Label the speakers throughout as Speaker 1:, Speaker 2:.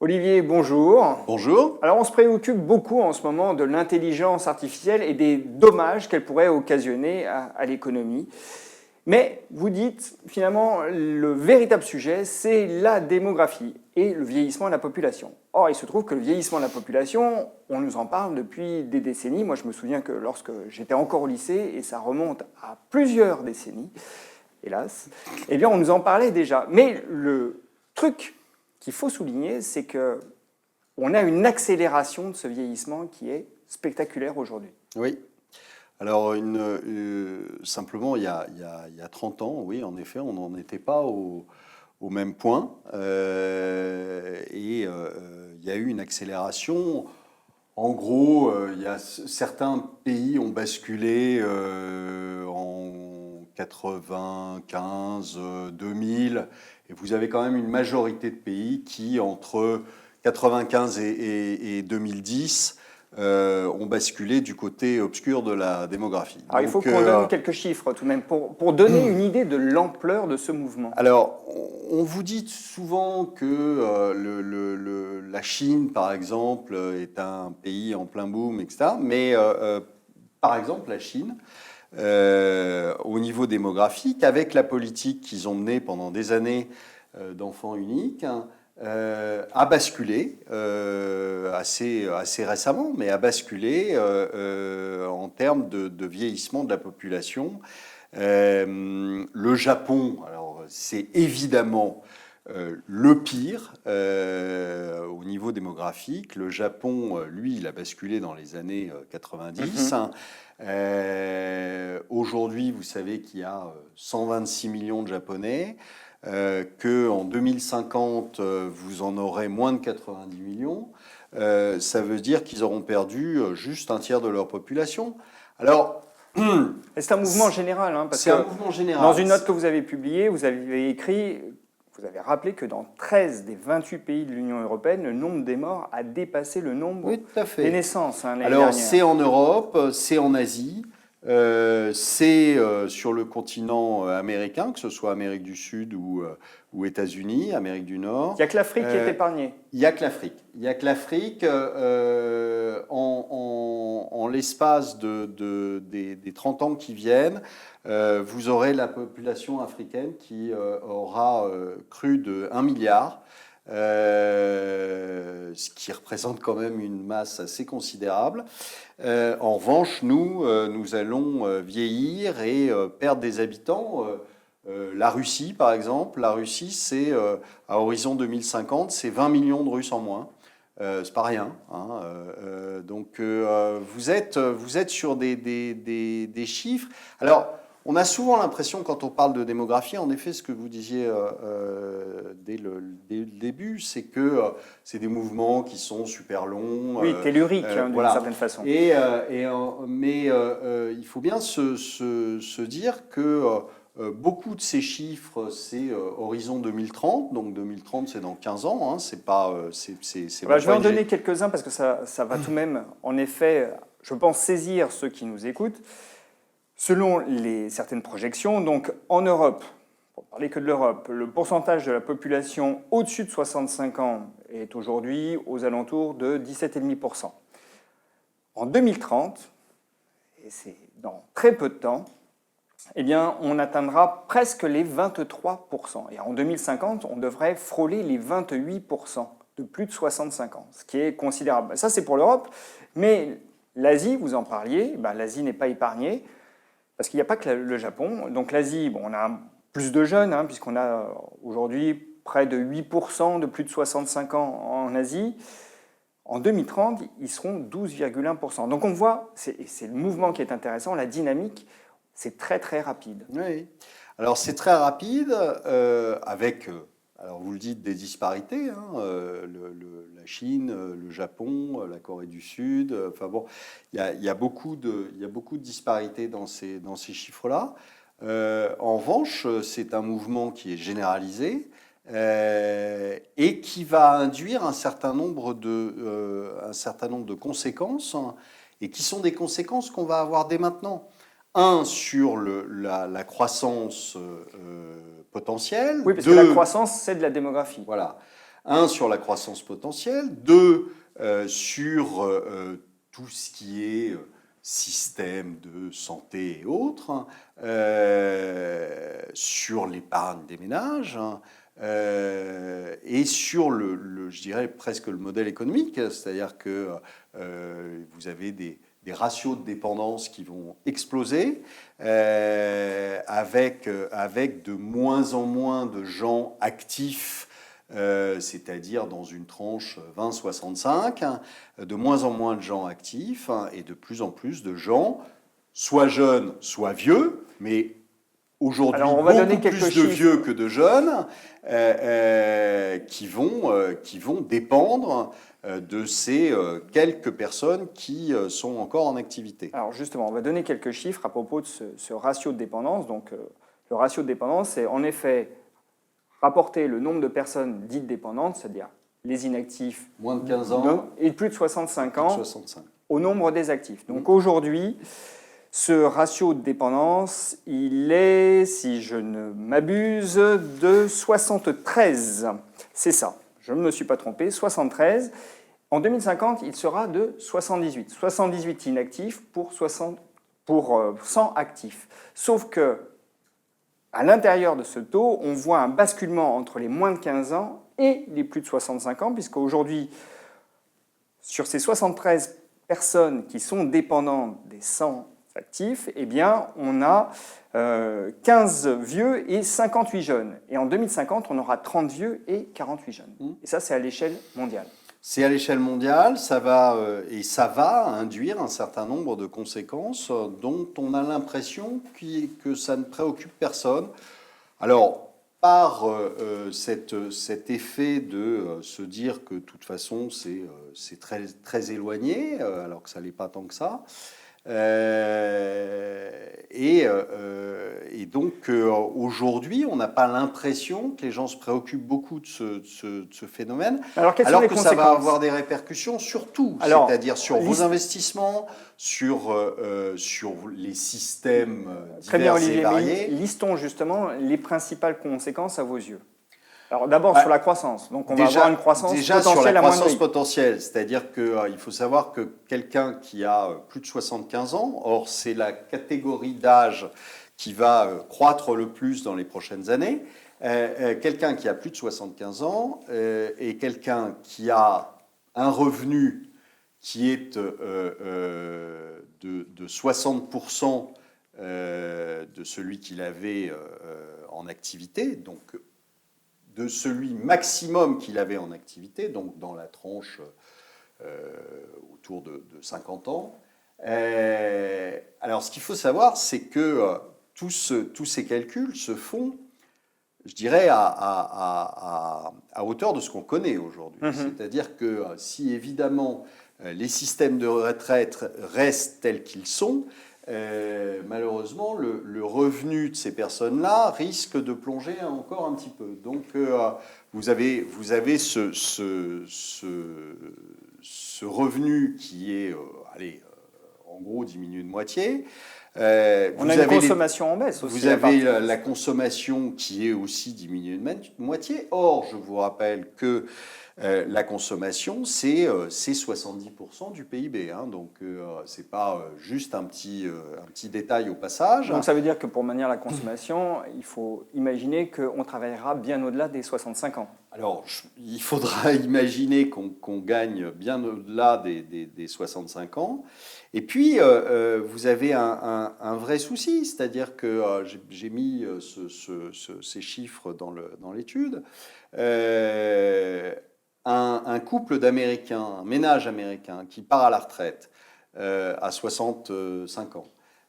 Speaker 1: Olivier, bonjour.
Speaker 2: Bonjour.
Speaker 1: Alors on se préoccupe beaucoup en ce moment de l'intelligence artificielle et des dommages qu'elle pourrait occasionner à l'économie. Mais vous dites finalement le véritable sujet, c'est la démographie et le vieillissement de la population. Or, il se trouve que le vieillissement de la population, on nous en parle depuis des décennies. Moi, je me souviens que lorsque j'étais encore au lycée, et ça remonte à plusieurs décennies, hélas, eh bien on nous en parlait déjà. Mais le truc qu'il faut souligner, c'est qu'on a une accélération de ce vieillissement qui est spectaculaire aujourd'hui.
Speaker 2: Oui. Alors, simplement, il y a 30 ans, oui, en effet, on n'en était pas au même point. Il y a eu une accélération. En gros, certains pays ont basculé en 95, 2000. Et vous avez quand même une majorité de pays qui, entre 95 et 2010, ont basculé du côté obscur de la démographie.
Speaker 1: Alors, il faut qu'on donne quelques chiffres tout de même pour donner une idée de l'ampleur de ce mouvement.
Speaker 2: Alors, on vous dit souvent que la Chine, par exemple, est un pays en plein boom, etc. Mais, par exemple, la Chine, au niveau démographique, avec la politique qu'ils ont menée pendant des années d'enfants uniques, a basculé assez récemment, mais a basculé en termes de vieillissement de la population. Le Japon, alors c'est évidemment le pire au niveau démographique. Le Japon, lui, il a basculé dans les années 90. Aujourd'hui, vous savez qu'il y a 126 millions de Japonais, qu'en 2050, vous en aurez moins de 90 millions. Ça veut dire qu'ils auront perdu juste un tiers de leur population. Alors,
Speaker 1: c'est un mouvement général. Parce
Speaker 2: c'est un mouvement général.
Speaker 1: Dans une note que vous avez publiée, vous avez écrit... Vous avez rappelé que dans 13 des 28 pays de l'Union européenne, le nombre des morts a dépassé le nombre des naissances l'année dernière.
Speaker 2: Alors, c'est en Europe, c'est en Asie, c'est sur le continent américain, que ce soit Amérique du Sud ou États-Unis, Amérique du Nord.
Speaker 1: Il n'y a que l'Afrique qui est épargnée.
Speaker 2: Il n'y a que l'Afrique. Il n'y a que l'Afrique. En l'espace des 30 ans qui viennent, vous aurez la population africaine qui aura cru de 1 milliard, ce qui représente quand même une masse assez considérable. En revanche, nous allons vieillir et perdre des habitants. La Russie, par exemple, c'est à horizon 2050, c'est 20 millions de Russes en moins. C'est pas rien. Donc vous êtes sur des chiffres. Alors, on a souvent l'impression, quand on parle de démographie, en effet, ce que vous disiez dès le début, c'est que c'est des mouvements qui sont super longs.
Speaker 1: Oui, telluriques, d'une certaine façon.
Speaker 2: Mais il faut bien se dire que beaucoup de ces chiffres, c'est horizon 2030. Donc 2030, c'est dans 15 ans. C'est pas.
Speaker 1: Je vais en donner quelques-uns parce que ça va tout de même, en effet, je pense, saisir ceux qui nous écoutent. Selon certaines projections, donc en Europe, pour parler que de l'Europe, le pourcentage de la population au-dessus de 65 ans est aujourd'hui aux alentours de 17,5%. En 2030, et c'est dans très peu de temps, eh bien, on atteindra presque les 23%. Et en 2050, on devrait frôler les 28% de plus de 65 ans, ce qui est considérable. Ça, c'est pour l'Europe. Mais l'Asie, vous en parliez, l'Asie n'est pas épargnée. Parce qu'il n'y a pas que le Japon. Donc l'Asie, on a plus de jeunes, puisqu'on a aujourd'hui près de 8% de plus de 65 ans en Asie. En 2030, ils seront 12,1%. Donc on voit, c'est le mouvement qui est intéressant, la dynamique, c'est très très rapide.
Speaker 2: Oui. Alors c'est très rapide, avec, alors vous le dites, des disparités. La Chine, le Japon, la Corée du Sud. Enfin bon, il y a beaucoup de disparités dans ces chiffres-là. En revanche, c'est un mouvement qui est généralisé et qui va induire un certain nombre de conséquences, et qui sont des conséquences qu'on va avoir dès maintenant. Sur la croissance potentielle.
Speaker 1: Oui, parce que la croissance, c'est de la démographie.
Speaker 2: Voilà. Un, sur la croissance potentielle. Deux, sur tout ce qui est système de santé et autres, sur l'épargne des ménages, et sur je dirais presque le modèle économique, c'est-à-dire que vous avez des ratios de dépendance qui vont exploser, avec de moins en moins de gens actifs, c'est-à-dire dans une tranche 20-65, de moins en moins de gens actifs et de plus en plus de gens, soit jeunes, soit vieux, mais aujourd'hui beaucoup plus de vieux que de jeunes, qui vont dépendre de ces quelques personnes qui sont encore en activité.
Speaker 1: Alors justement, on va donner quelques chiffres à propos de ce ratio de dépendance. Donc le ratio de dépendance, c'est en effet rapporter le nombre de personnes dites dépendantes, c'est-à-dire les inactifs
Speaker 2: moins de 15 ans
Speaker 1: et plus de 65 ans, au nombre des actifs. Donc aujourd'hui, ce ratio de dépendance, il est, si je ne m'abuse, de 73. C'est ça, je ne me suis pas trompé, 73. En 2050, il sera de 78. 78 inactifs pour 100 actifs. Sauf que à l'intérieur de ce taux, on voit un basculement entre les moins de 15 ans et les plus de 65 ans, puisqu'aujourd'hui, sur ces 73 personnes qui sont dépendantes des 100 actifs, eh bien, on a 15 vieux et 58 jeunes. Et en 2050, on aura 30 vieux et 48 jeunes. Et ça, c'est à l'échelle mondiale.
Speaker 2: C'est à l'échelle mondiale, ça va induire un certain nombre de conséquences dont on a l'impression que ça ne préoccupe personne. Alors, par cet effet de se dire que de toute façon c'est très, très éloigné, alors que ça ne l'est pas tant que ça, et donc aujourd'hui, on n'a pas l'impression que les gens se préoccupent beaucoup de ce phénomène, alors que ça va avoir des répercussions sur tout, c'est-à-dire sur vos investissements, sur les systèmes divers et variés.
Speaker 1: Listons justement les principales conséquences à vos yeux. Alors d'abord sur la croissance, donc on va avoir une croissance potentielle
Speaker 2: sur la
Speaker 1: à
Speaker 2: croissance potentielle, c'est-à-dire qu'il faut savoir que quelqu'un qui a plus de 75 ans, or c'est la catégorie d'âge qui va croître le plus dans les prochaines années, quelqu'un qui a plus de 75 ans et quelqu'un qui a un revenu qui est de 60% de celui qu'il avait en activité, donc de celui maximum qu'il avait en activité, donc dans la tranche autour de 50 ans. Alors, ce qu'il faut savoir, c'est que tous ces calculs se font, je dirais, à hauteur de ce qu'on connaît aujourd'hui. C'est-à-dire que si, évidemment, les systèmes de retraite restent tels qu'ils sont, malheureusement, le revenu de ces personnes-là risque de plonger encore un petit peu. Donc, vous avez ce revenu qui est, en gros, diminué de moitié.
Speaker 1: On a une consommation en baisse aussi.
Speaker 2: Vous avez la consommation qui est aussi diminuée de moitié. Or, je vous rappelle que la consommation, c'est 70% du PIB. Donc, ce n'est pas juste un petit détail au passage.
Speaker 1: Donc, ça veut dire que pour maintenir la consommation, il faut imaginer qu'on travaillera bien au-delà des 65 ans.
Speaker 2: Alors, il faudra imaginer qu'on gagne bien au-delà des 65 ans. Et puis, vous avez un vrai souci, c'est-à-dire que j'ai mis ces chiffres dans l'étude. Un couple d'Américains, un ménage américain qui part à la retraite à 65 ans,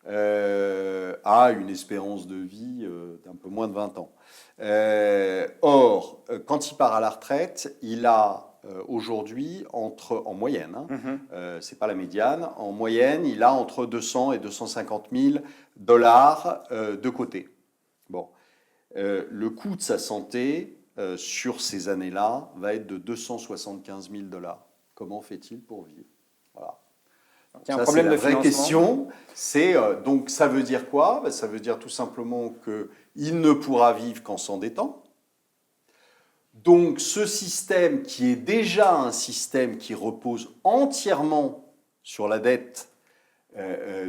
Speaker 2: a une espérance de vie d'un peu moins de 20 ans. Or, quand il part à la retraite, il a aujourd'hui, en moyenne, c'est pas la médiane, en moyenne, il a entre 200 et 250 000 dollars de côté. Bon. Le coût de sa santé sur ces années-là va être de 275 000 dollars. Comment fait-il pour vivre? Voilà.
Speaker 1: Il y a un problème de financement.
Speaker 2: Vraie question. Donc ça veut dire quoi? Ça veut dire tout simplement qu'il ne pourra vivre qu'en s'endettant. Donc ce système qui est déjà un système qui repose entièrement sur la dette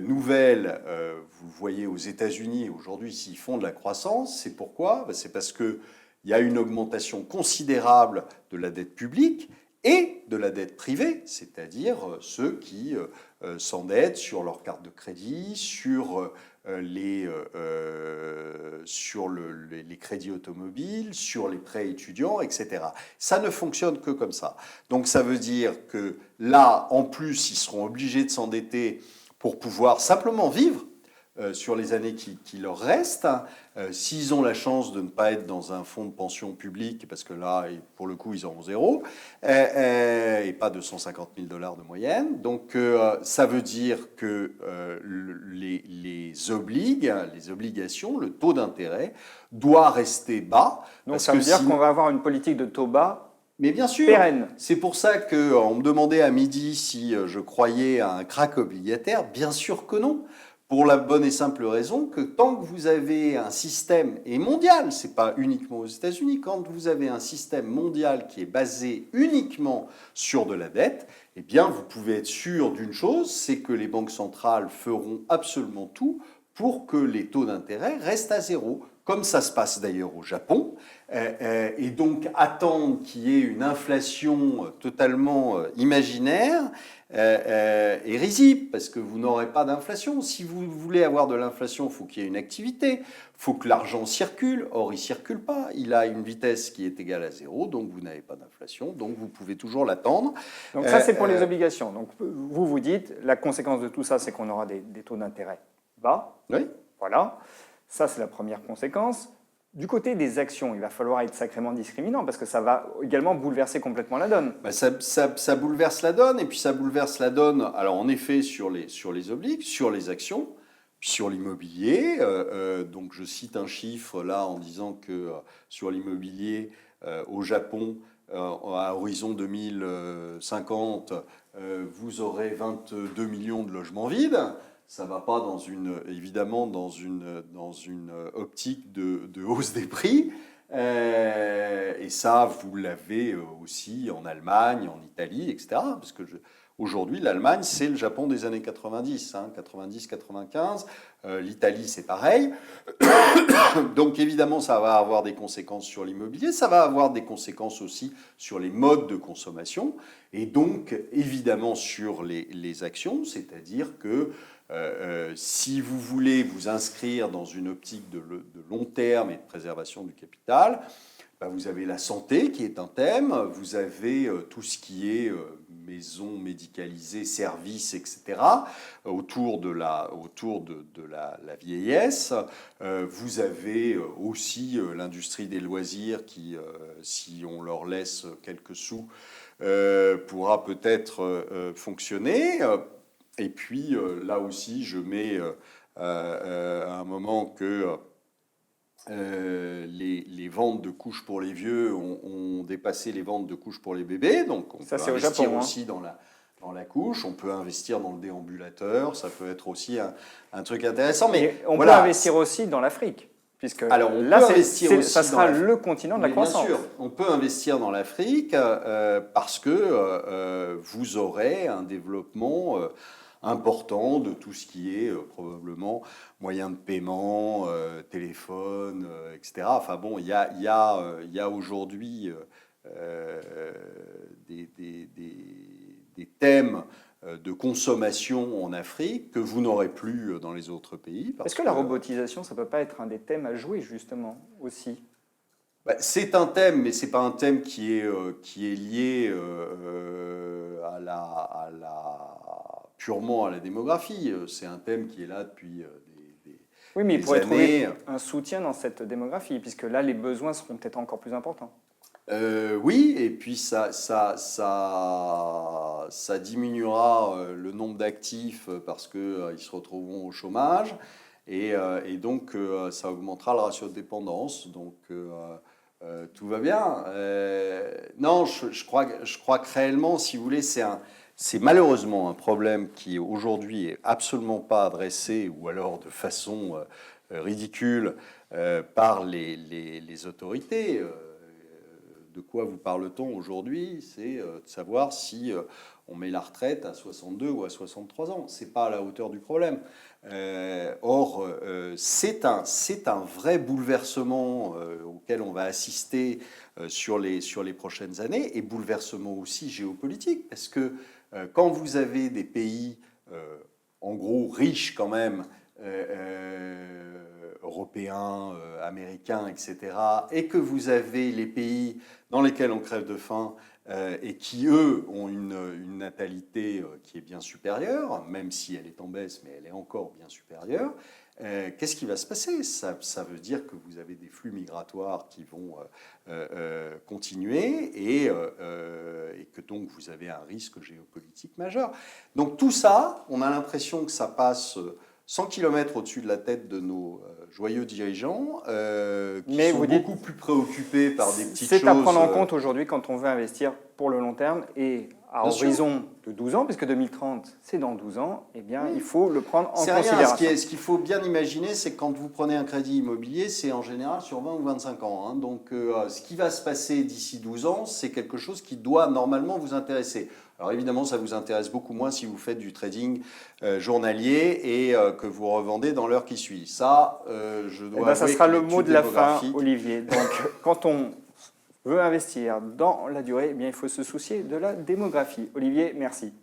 Speaker 2: nouvelle, vous voyez aux États-Unis aujourd'hui s'ils font de la croissance, c'est pourquoi? C'est parce qu'il y a une augmentation considérable de la dette publique et de la dette privée, c'est-à-dire ceux qui s'endettent sur leur carte de crédit, sur les crédits automobiles, sur les prêts étudiants, etc. Ça ne fonctionne que comme ça. Donc ça veut dire que là, en plus, ils seront obligés de s'endetter pour pouvoir simplement vivre sur les années qui leur restent. S'ils ont la chance de ne pas être dans un fonds de pension public, parce que là, pour le coup, ils auront zéro, et pas de 150 000 $ de moyenne. Donc, ça veut dire que les obligations, le taux d'intérêt, doit rester bas.
Speaker 1: Donc, ça veut dire qu'on va avoir une politique de taux bas.
Speaker 2: Mais bien sûr,
Speaker 1: pérenne.
Speaker 2: C'est pour ça qu'on me demandait à midi si je croyais à un krach obligataire. Bien sûr que non. Pour la bonne et simple raison que tant que vous avez un système, et mondial, ce n'est pas uniquement aux États-Unis, quand vous avez un système mondial qui est basé uniquement sur de la dette, eh bien vous pouvez être sûr d'une chose, c'est que les banques centrales feront absolument tout pour que les taux d'intérêt restent à zéro, comme ça se passe d'ailleurs au Japon, et donc attendre qu'il y ait une inflation totalement imaginaire est risible, parce que vous n'aurez pas d'inflation. Si vous voulez avoir de l'inflation, il faut qu'il y ait une activité, il faut que l'argent circule, or il ne circule pas, il a une vitesse qui est égale à zéro, donc vous n'avez pas d'inflation, donc vous pouvez toujours l'attendre.
Speaker 1: Donc ça c'est pour les obligations. Donc vous dites, la conséquence de tout ça, c'est qu'on aura des taux d'intérêt bas.
Speaker 2: Oui.
Speaker 1: Voilà, ça c'est la première conséquence. Du côté des actions, il va falloir être sacrément discriminant parce que ça va également bouleverser complètement la donne.
Speaker 2: Ça bouleverse la donne, et puis ça bouleverse la donne, alors en effet sur les obliges, sur les actions, sur l'immobilier. Donc je cite un chiffre là en disant que sur l'immobilier au Japon, à horizon 2050, vous aurez 22 millions de logements vides. Ça ne va pas évidemment dans une optique de hausse des prix. Et ça, vous l'avez aussi en Allemagne, en Italie, etc. Parce que aujourd'hui, l'Allemagne, c'est le Japon des années 90, 90-95. L'Italie, c'est pareil. Donc évidemment, ça va avoir des conséquences sur l'immobilier. Ça va avoir des conséquences aussi sur les modes de consommation. Et donc, évidemment, sur les actions. C'est-à-dire que si vous voulez vous inscrire dans une optique de long terme et de préservation du capital, vous avez la santé qui est un thème, vous avez tout ce qui est maison médicalisée, services, etc., autour de la vieillesse. Vous avez aussi l'industrie des loisirs qui, si on leur laisse quelques sous, pourra peut-être fonctionner. Et puis, là aussi, je mets à un moment que les ventes de couches pour les vieux ont dépassé les ventes de couches pour les bébés. Donc, on peut investir aussi dans la couche. On peut investir dans le déambulateur. Ça peut être aussi un truc intéressant. Mais
Speaker 1: on peut investir aussi dans l'Afrique. Puisque
Speaker 2: alors,
Speaker 1: là, ça sera le continent de la croissance.
Speaker 2: Bien sûr, on peut investir dans l'Afrique parce que vous aurez un développement important de tout ce qui est probablement moyen de paiement, téléphone, etc. Enfin bon, il y a aujourd'hui des thèmes de consommation en Afrique que vous n'aurez plus dans les autres pays.
Speaker 1: Est-ce que la robotisation, ça ne peut pas être un des thèmes à jouer justement aussi ?
Speaker 2: C'est un thème, mais ce n'est pas un thème qui est lié purement à la démographie. C'est un thème qui est là depuis
Speaker 1: oui, mais il pourrait trouver un soutien dans cette démographie, puisque là, les besoins seront peut-être encore plus importants.
Speaker 2: Oui, et puis ça diminuera le nombre d'actifs parce qu'ils se retrouveront au chômage, et donc ça augmentera le ratio de dépendance. Donc tout va bien. Non, je crois que réellement, si vous voulez, c'est malheureusement un problème qui aujourd'hui est absolument pas adressé, ou alors de façon ridicule par les autorités. de quoi vous parle-t-on aujourd'hui? C'est de savoir si on met la retraite à 62 ou à 63 ans. Ce n'est pas à la hauteur du problème. Or, c'est un vrai bouleversement auquel on va assister sur les prochaines années, et bouleversement aussi géopolitique, parce que quand vous avez des pays, en gros, riches quand même, européens, américains, etc., et que vous avez les pays dans lesquels on crève de faim et qui, eux, ont une natalité qui est bien supérieure, même si elle est en baisse, mais elle est encore bien supérieure, qu'est-ce qui va se passer? Ça veut dire que vous avez des flux migratoires qui vont continuer et que donc vous avez un risque géopolitique majeur. Donc tout ça, on a l'impression que ça passe 100 km au-dessus de la tête de nos joyeux dirigeants, qui
Speaker 1: Mais
Speaker 2: sont
Speaker 1: vous dites,
Speaker 2: beaucoup plus préoccupés par des petites choses.
Speaker 1: c'est à prendre en compte aujourd'hui quand on veut investir pour le long terme et à
Speaker 2: Bien
Speaker 1: horizon de 12 ans, puisque 2030, c'est dans 12 ans, eh bien, il faut le prendre en
Speaker 2: C'est
Speaker 1: considération.
Speaker 2: rien. Ce qu'il faut bien imaginer, c'est que quand vous prenez un crédit immobilier, c'est en général sur 20 ou 25 ans. Hein. Donc, ce qui va se passer d'ici 12 ans, c'est quelque chose qui doit normalement vous intéresser. Alors évidemment, ça vous intéresse beaucoup moins si vous faites du trading journalier et que vous revendez dans l'heure qui suit. Ça, je dois avouer
Speaker 1: ça sera
Speaker 2: que
Speaker 1: le mot de la fin,
Speaker 2: démographique-
Speaker 1: Olivier. Donc, quand on veut investir dans la durée, eh bien, il faut se soucier de la démographie. Olivier, merci.